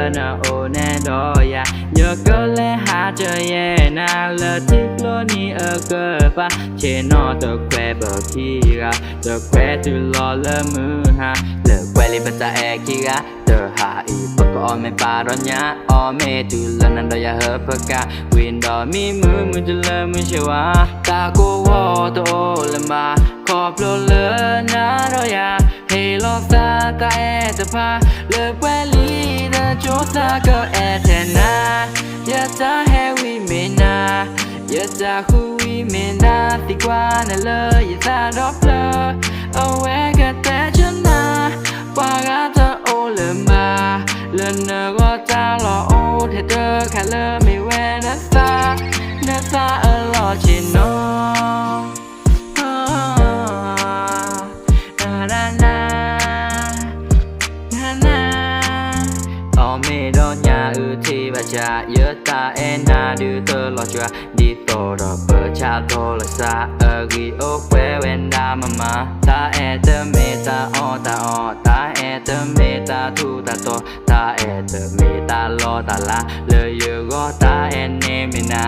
na o ne do ya nhớ cơ lẽ hạ trời ye na lỡ thích lo ni ở cơ pa chế nó tự quẹ bờ khi ra tự quẹ từ lo lỡ mưa ha lỡ quẹ li bata e khi ra tự hạ y bờ có me pa đó nhá o me từ lần nan đó ya hơ bờ ca window mi mưa từ lỡ mưa chewa ta cô wo to lỡ màขอบโลเลนะรอยาให้ลอซาตาเอตพาเลิกแวลีเดโจซาก็เอเทนาอย่าจะเฮวิเมนาอย่าจะคุยเมนาติกว่านั่นเลยอย่าจะรอบเลยเอาไว้ก็แต่ฉันนะปากาเธอโอเลมาเลินเนอก็จะรอโอเธอเจอแค่เลยไม่แวนัสซาลอชิโนไม่โดนยาที่บาดจะเยอะตาเอ็นนาดูเธอหลอกชัวดีโตดอกเปิดชาโตละซากีโอเวเวนดามาตาเอเตเมตาอตาตาเอเตเมตาทูตาโตตาเอเตเมตาโลตาลาเลยเยอะก็ตาเอ็นเนมินา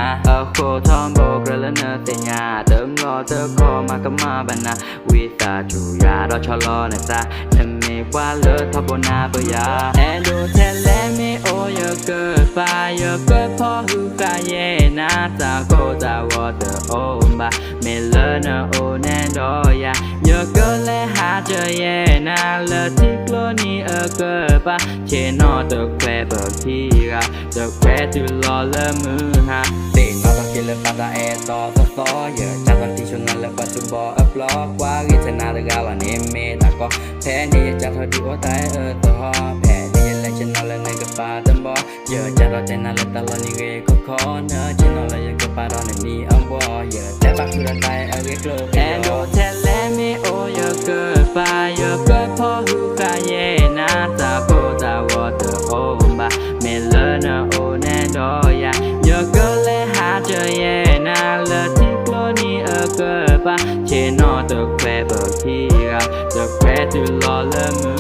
โคทอมโบกระเลนเนเตียเติมรอเธอขอมาก็มาบันนาวิตาจูยาดอชอลอเนซาเนเมว่าเลอทบนาเบียแอนดูเทเลไม่โอเยอะเกิดไปเยอะเกิดพอหูกายเยน่าจะโกตาวอเตอร์โอบาไม่เลอเนโอแนดอยาเยอะเกิดและหาเจอเยน่าเลอที่กลัวนี่เกิดปะเชนอตะแควเบิกที่ราตะแควที่รอเลอมือฮะติดมาตะกินเลอปาตาเอต่อเยอะจากวันที่ชนนั้นเลอปัจจุบันอัพล็อกว่ากิจนาตะกาวันนี้เมตาก็แพ้นี่จากเธอที่โอตายตัวหอแพ้นี่และฉันนอนเลยในกระป๋าตั้มบ่เยอะจากเราเจนนั่นเลยตลอดนี่เกก็ขอเนอะฉันนอนเลยกระป๋าตอนนี้อัมบ่เยอะแต่ปากคือตายเรียกโลกแอนโดเทเลมิโอเยอะเกิดไปเยอะเกิดพอหูกายเยน่าจะโกตาวอเตอร์โอบาเมเลนโอแนดอยาเยอะเกิดและหาเจอเยน่าเลอที่กลัวนี่เกิดปะเชนอตะแควเบิกที่ราตะแควที่รอเลอมือ